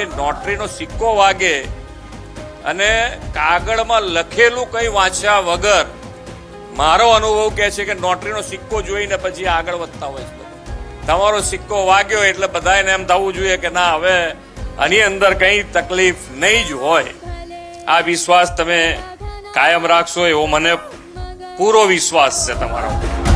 એ નોટરીનો સિક્કો વાગે અને કાગળમાં લખેલું કંઈ વાંચ્યા વગર મારો અનુભવ કહે છે કે નોટરીનો સિક્કો જોઈને પછી આગળ વધતા હોય છે. તમારો સિક્કો વાગ્યો એટલે બધાને એમ થવું જોઈએ કે ના, હવે આની અંદર કંઈ તકલીફ નહીં જ હોય. આ વિશ્વાસ તમે કાયમ રાખશો એવો મને પૂરો વિશ્વાસ છે તમારા ઉપર.